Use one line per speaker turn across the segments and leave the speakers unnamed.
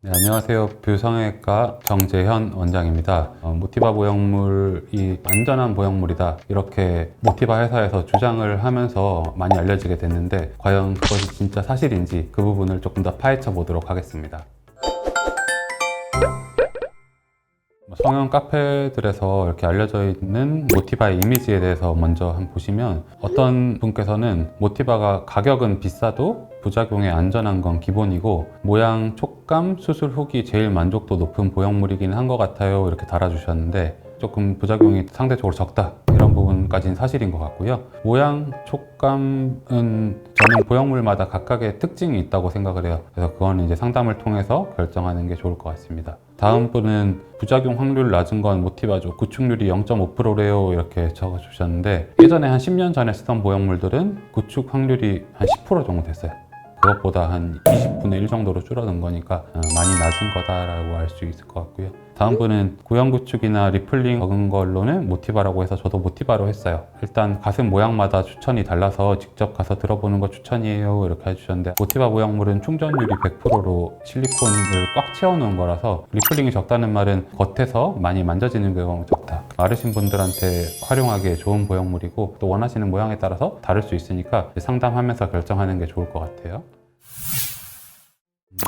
네, 안녕하세요. 뷰성형외과 정재현 원장입니다. 모티바 보형물이 안전한 보형물이다, 이렇게 모티바 회사에서 주장을 하면서 많이 알려지게 됐는데, 과연 그것이 진짜 사실인지 그 부분을 조금 더 파헤쳐 보도록 하겠습니다. 성형 카페들에서 이렇게 알려져 있는 모티바의 이미지에 대해서 먼저 한번 보시면, 어떤 분께서는 모티바가 가격은 비싸도 부작용에 안전한 건 기본이고, 모양, 촉감, 수술 후기 제일 만족도 높은 보형물이긴 한 것 같아요, 이렇게 달아주셨는데, 조금 부작용이 상대적으로 적다, 이런 부분까지는 사실인 것 같고요. 모양, 촉감은 저는 보형물마다 각각의 특징이 있다고 생각을 해요. 그래서 그거는 이제 상담을 통해서 결정하는 게 좋을 것 같습니다. 다음 분은 부작용 확률 낮은 건 모티바죠. 구축률이 0.5%래요, 이렇게 적어주셨는데, 예전에 한 10년 전에 쓰던 보형물들은 구축 확률이 한 10% 정도 됐어요. 그것보다 한 20분의 1 정도로 줄어든 거니까 많이 낮은 거다라고 알 수 있을 것 같고요. 다음 분은 구형 구축이나 리플링 적은 걸로는 모티바라고 해서 저도 모티바로 했어요. 일단 가슴 모양마다 추천이 달라서 직접 가서 들어보는 거 추천이에요, 이렇게 해주셨는데, 모티바 보형물은 충전율이 100%로 실리콘을 꽉 채워놓은 거라서 리플링이 적다는 말은 겉에서 많이 만져지는 경우가 적다, 마르신 분들한테 활용하기에 좋은 보형물이고, 또 원하시는 모양에 따라서 다를 수 있으니까 상담하면서 결정하는 게 좋을 것 같아요.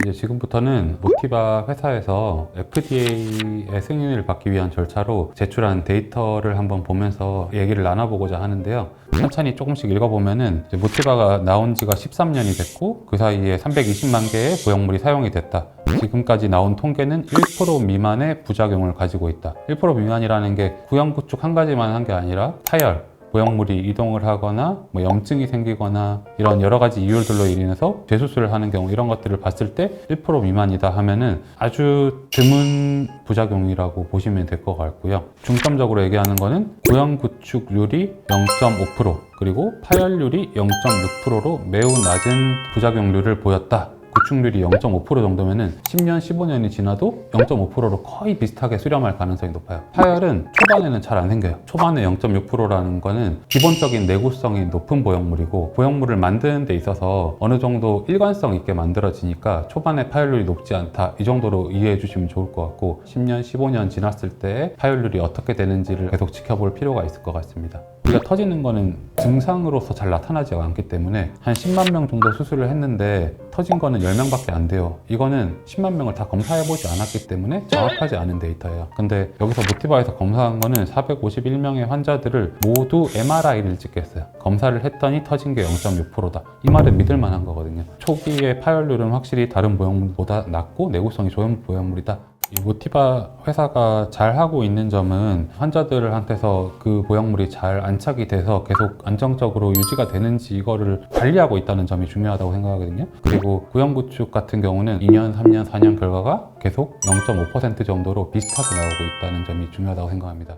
이제 지금부터는 모티바 회사에서 FDA의 승인을 받기 위한 절차로 제출한 데이터를 한번 보면서 얘기를 나눠보고자 하는데요. 천천히 조금씩 읽어보면은, 모티바가 나온 지가 13년이 됐고, 그 사이에 320만 개의 보형물이 사용이 됐다. 지금까지 나온 통계는 1% 미만의 부작용을 가지고 있다. 1% 미만이라는 게 구형 구축 한 가지만 한 게 아니라 파열, 보형물이 이동을 하거나 염증이 생기거나 이런 여러 가지 이유들로 인해서 재수술을 하는 경우, 이런 것들을 봤을 때 1% 미만이다 하면은 아주 드문 부작용이라고 보시면 될 것 같고요. 중점적으로 얘기하는 거는 구형 구축률이 0.5%, 그리고 파열률이 0.6%로 매우 낮은 부작용률을 보였다. 구축률이 0.5% 정도면은 10년, 15년이 지나도 0.5%로 거의 비슷하게 수렴할 가능성이 높아요. 파열은 초반에는 잘 안 생겨요. 초반에 0.6%라는 거는 기본적인 내구성이 높은 보형물이고, 보형물을 만드는 데 있어서 어느 정도 일관성 있게 만들어지니까 초반에 파열률이 높지 않다, 이 정도로 이해해 주시면 좋을 것 같고, 10년, 15년 지났을 때 파열률이 어떻게 되는지를 계속 지켜볼 필요가 있을 것 같습니다. 우리가 터지는 거는 증상으로서 잘 나타나지 않기 때문에, 한 10만 명 정도 수술을 했는데 터진 거는 10명밖에 안 돼요. 이거는 10만 명을 다 검사해보지 않았기 때문에 정확하지 않은 데이터예요. 근데 여기서 모티바에서 검사한 거는 451명의 환자들을 모두 MRI를 찍겠어요. 검사를 했더니 터진 게 0.6%다. 이 말은 믿을 만한 거거든요. 초기의 파열률은 확실히 다른 보형물보다 낮고 내구성이 좋은 보형물이다. 이 모티바 회사가 잘 하고 있는 점은, 환자들한테서 그 보형물이 잘 안착이 돼서 계속 안정적으로 유지가 되는지 이거를 관리하고 있다는 점이 중요하다고 생각하거든요. 그리고 구형 구축 같은 경우는 2년, 3년, 4년 결과가 계속 0.5% 정도로 비슷하게 나오고 있다는 점이 중요하다고 생각합니다.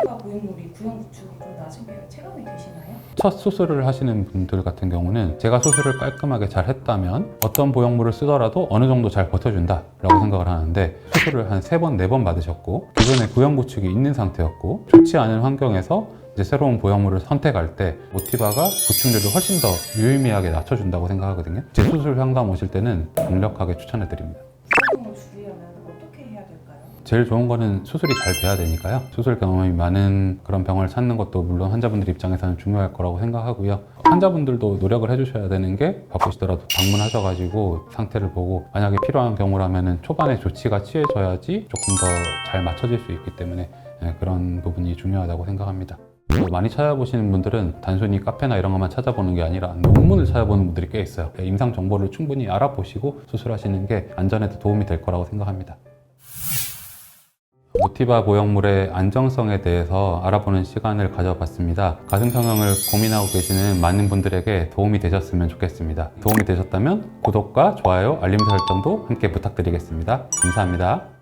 모티바 보형물이 구형 구축이 좀 낮은 게 체감이 되시나요?
첫 수술을 하시는 분들 같은 경우는 제가 수술을 깔끔하게 잘 했다면 어떤 보형물을 쓰더라도 어느 정도 잘 버텨준다 라고 생각을 하는데, 수술을 한 3번, 4번 받으셨고, 기존에 구형 구축이 있는 상태였고, 좋지 않은 환경에서 이제 새로운 보형물을 선택할 때 모티바가 구축률을 훨씬 더 유의미하게 낮춰준다고 생각하거든요. 재수술 상담 오실 때는 강력하게 추천해 드립니다.
부작용을 줄이려면 어떻게 해야 될까요?
제일 좋은 거는 수술이 잘 돼야 되니까요. 수술 경험이 많은 그런 병원을 찾는 것도 물론 환자분들 입장에서는 중요할 거라고 생각하고요. 환자분들도 노력을 해주셔야 되는 게, 바쁘시더라도 방문하셔가지고 상태를 보고, 만약에 필요한 경우라면 초반에 조치가 취해져야지 조금 더 잘 맞춰질 수 있기 때문에 그런 부분이 중요하다고 생각합니다. 많이 찾아보시는 분들은 단순히 카페나 이런 것만 찾아보는 게 아니라 논문을 찾아보는 분들이 꽤 있어요. 임상 정보를 충분히 알아보시고 수술하시는 게 안전에도 도움이 될 거라고 생각합니다. 모티바 보형물의 안정성에 대해서 알아보는 시간을 가져봤습니다. 가슴 성형을 고민하고 계시는 많은 분들에게 도움이 되셨으면 좋겠습니다. 도움이 되셨다면 구독과 좋아요, 알림 설정도 함께 부탁드리겠습니다. 감사합니다.